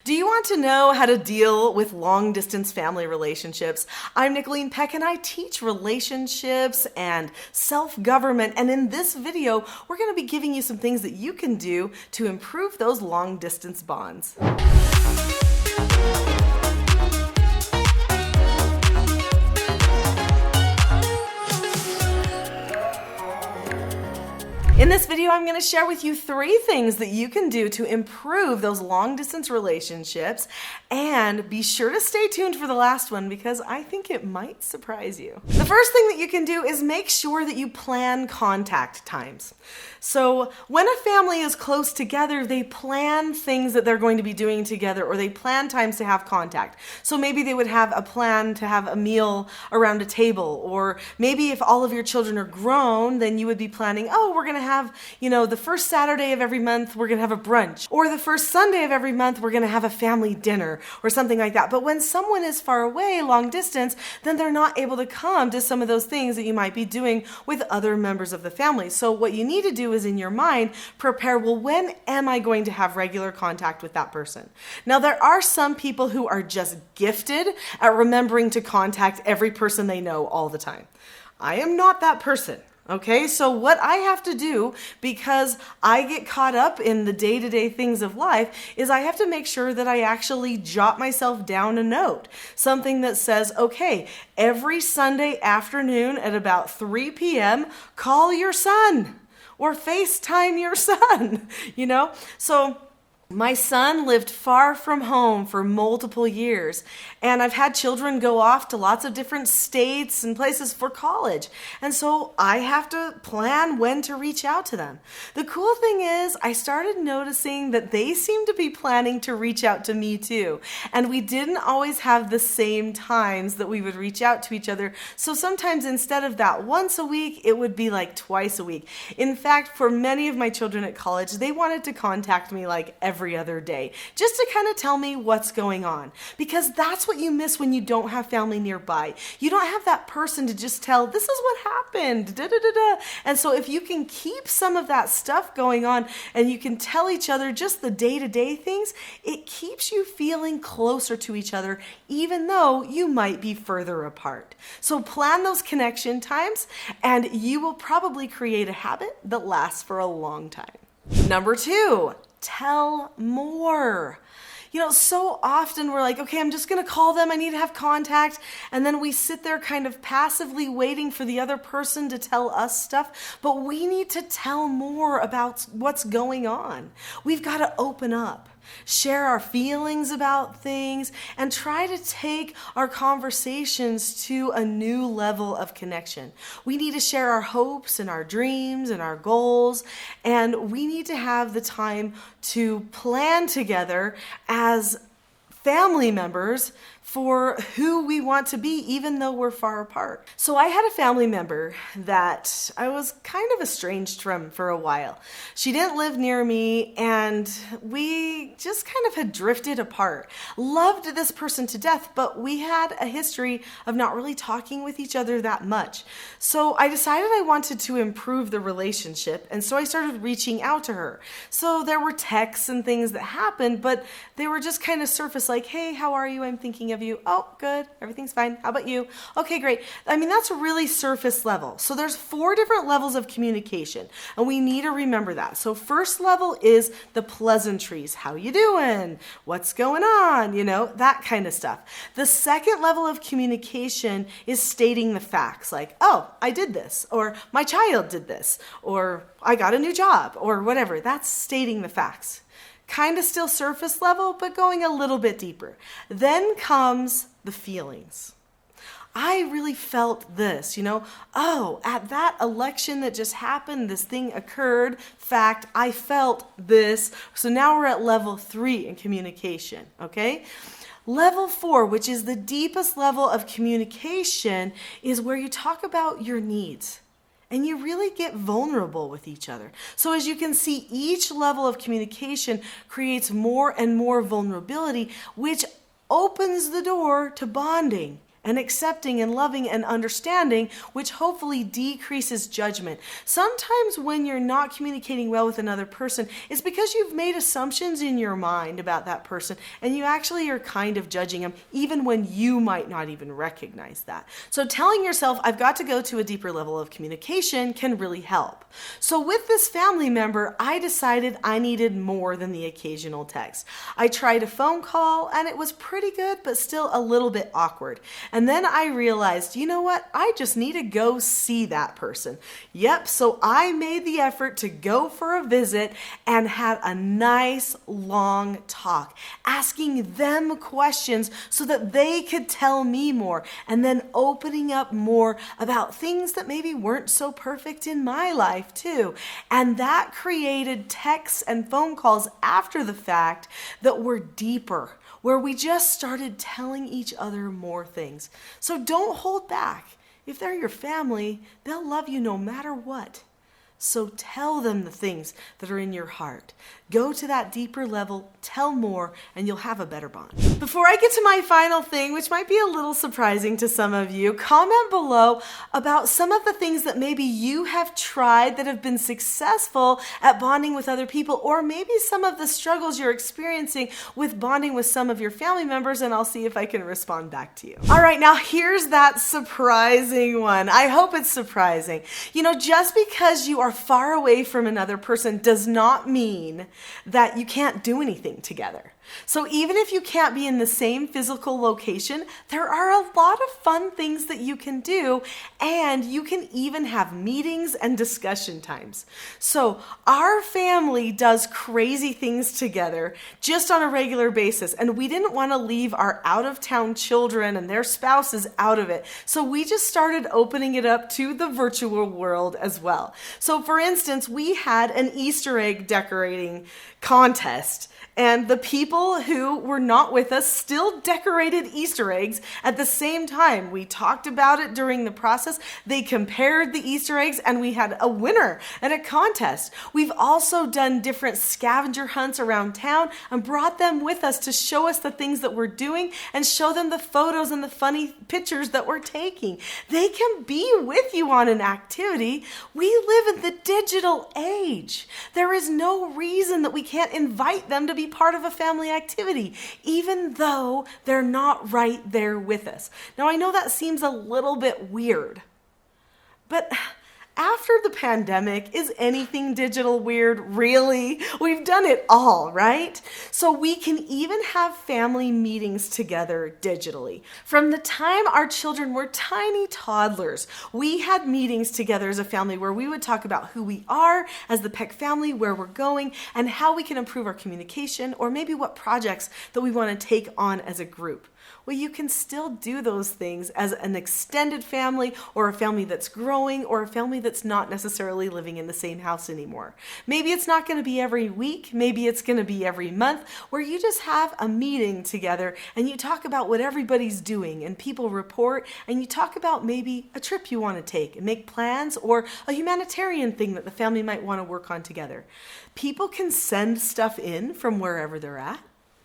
Do you want to know how to deal with long-distance family relationships? I'm Nicolene Peck and I teach relationships and self-government, and in this video, we're going to be giving you some things that you can do to improve those long-distance bonds. In this video, I'm going to share with you 3 things that you can do to improve those long-distance relationships, and be sure to stay tuned for the last one because I think it might surprise you. The first thing that you can do is make sure that you plan contact times. So when a family is close together, they plan things that they're going to be doing together, or they plan times to have contact. So maybe they would have a plan to have a meal around a table, or maybe if all of your children are grown, then you would be planning, oh, we're going to have, the first Saturday of every month, we're going to have a brunch, or the first Sunday of every month, we're going to have a family dinner, or something like that. But when someone is far away, long distance, then they're not able to come to some of those things that you might be doing with other members of the family. So what you need to do is in your mind, prepare, well, when am I going to have regular contact with that person? Now, there are some people who are just gifted at remembering to contact every person they know all the time. I am not that person. Okay, so what I have to do, because I get caught up in the day-to-day things of life, is I have to make sure that I actually jot myself down a note. Something that says, okay, every Sunday afternoon at about 3 p.m., call your son or FaceTime your son, So my son lived far from home for multiple years, and I've had children go off to lots of different states and places for college, and so I have to plan when to reach out to them. The cool thing is I started noticing that they seem to be planning to reach out to me too, and we didn't always have the same times that we would reach out to each other, so sometimes instead of that once a week, it would be like twice a week. In fact, for many of my children at college, they wanted to contact me like every other day, just to kind of tell me what's going on. Because that's what you miss when you don't have family nearby. You don't have that person to just tell, this is what happened, da, da, da, da. And so if you can keep some of that stuff going on, and you can tell each other just the day-to-day things, it keeps you feeling closer to each other, even though you might be further apart. So plan those connection times, and you will probably create a habit that lasts for a long time. Number 2, tell more. So often we're like, okay, I'm just going to call them. I need to have contact. And then we sit there kind of passively waiting for the other person to tell us stuff. But we need to tell more about what's going on. We've got to open up, share our feelings about things, and try to take our conversations to a new level of connection. We need to share our hopes and our dreams and our goals, and we need to have the time to plan together as family members for who we want to be, even though we're far apart. So I had a family member that I was kind of estranged from for a while. She didn't live near me, and we just kind of had drifted apart. Loved this person to death, but we had a history of not really talking with each other that much. So I decided I wanted to improve the relationship, and so I started reaching out to her. So there were texts and things that happened, but they were just kind of surface like, hey, how are you? I'm thinking of you. Oh, good. Everything's fine. How about you? Okay, great. That's really surface level. So there's 4 different levels of communication, and we need to remember that. So first level is the pleasantries. How you doing? What's going on? That kind of stuff. The second level of communication is stating the facts, like, oh, I did this, or my child did this, or I got a new job, or whatever. That's stating the facts. Kind of still surface level, but going a little bit deeper. Then comes the feelings. I really felt this, oh, at that election that just happened, this thing occurred. Fact, I felt this. So now we're at level 3 in communication, okay? Level 4, which is the deepest level of communication, is where you talk about your needs. And you really get vulnerable with each other. So as you can see, each level of communication creates more and more vulnerability, which opens the door to bonding and accepting and loving and understanding, which hopefully decreases judgment. Sometimes when you're not communicating well with another person, it's because you've made assumptions in your mind about that person, and you actually are kind of judging them, even when you might not even recognize that. So telling yourself, I've got to go to a deeper level of communication, can really help. So with this family member, I decided I needed more than the occasional text. I tried a phone call, and it was pretty good, but still a little bit awkward. And then I realized, you know what? I just need to go see that person. Yep, so I made the effort to go for a visit and had a nice long talk, asking them questions so that they could tell me more, and then opening up more about things that maybe weren't so perfect in my life too. And that created texts and phone calls after the fact that were deeper, where we just started telling each other more things. So don't hold back. If they're your family, they'll love you no matter what. So tell them the things that are in your heart. Go to that deeper level, tell more, and you'll have a better bond. Before I get to my final thing, which might be a little surprising to some of you, comment below about some of the things that maybe you have tried that have been successful at bonding with other people, or maybe some of the struggles you're experiencing with bonding with some of your family members, and I'll see if I can respond back to you. All right, now here's that surprising one. I hope it's surprising. You know, just because you are far away from another person does not mean that you can't do anything together. So even if you can't be in the same physical location, there are a lot of fun things that you can do, and you can even have meetings and discussion times. So our family does crazy things together just on a regular basis, and we didn't want to leave our out-of-town children and their spouses out of it. So we just started opening it up to the virtual world as well. So for instance, we had an Easter egg decorating contest, and the people who were not with us still decorated Easter eggs at the same time. We talked about it during the process. They compared the Easter eggs, and we had a winner and a contest. We've also done different scavenger hunts around town and brought them with us to show us the things that we're doing and show them the photos and the funny pictures that we're taking. They can be with you on an activity. We live in the digital age. There is no reason that we can't invite them to be part of a family activity, even though they're not right there with us. Now, I know that seems a little bit weird, but after the pandemic, is anything digital weird? Really? We've done it all, right? So we can even have family meetings together digitally. From the time our children were tiny toddlers, we had meetings together as a family where we would talk about who we are as the Peck family, where we're going, and how we can improve our communication, or maybe what projects that we want to take on as a group. Well, you can still do those things as an extended family, or a family that's growing, or a family that's not necessarily living in the same house anymore. Maybe it's not going to be every week, maybe it's going to be every month, where you just have a meeting together and you talk about what everybody's doing and people report, and you talk about maybe a trip you want to take and make plans, or a humanitarian thing that the family might want to work on together. People can send stuff in from wherever they're at.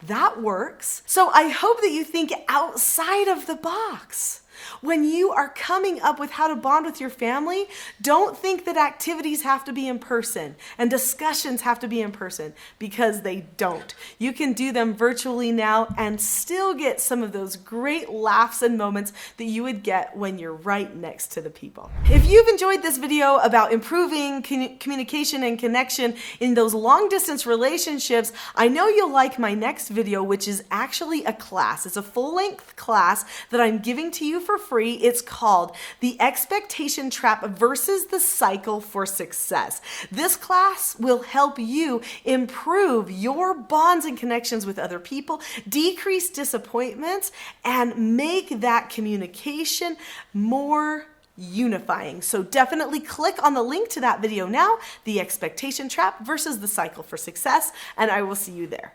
That works. So I hope that you think outside of the box. When you are coming up with how to bond with your family, don't think that activities have to be in person and discussions have to be in person, because they don't. You can do them virtually now and still get some of those great laughs and moments that you would get when you're right next to the people. If you've enjoyed this video about improving communication and connection in those long distance relationships, I know you'll like my next video, which is actually a class. It's a full-length class that I'm giving to you for free. It's called The Expectation Trap versus the Cycle for Success. This class will help you improve your bonds and connections with other people, decrease disappointments, and make that communication more unifying. So definitely click on the link to that video now, The Expectation Trap versus the Cycle for Success, and I will see you there.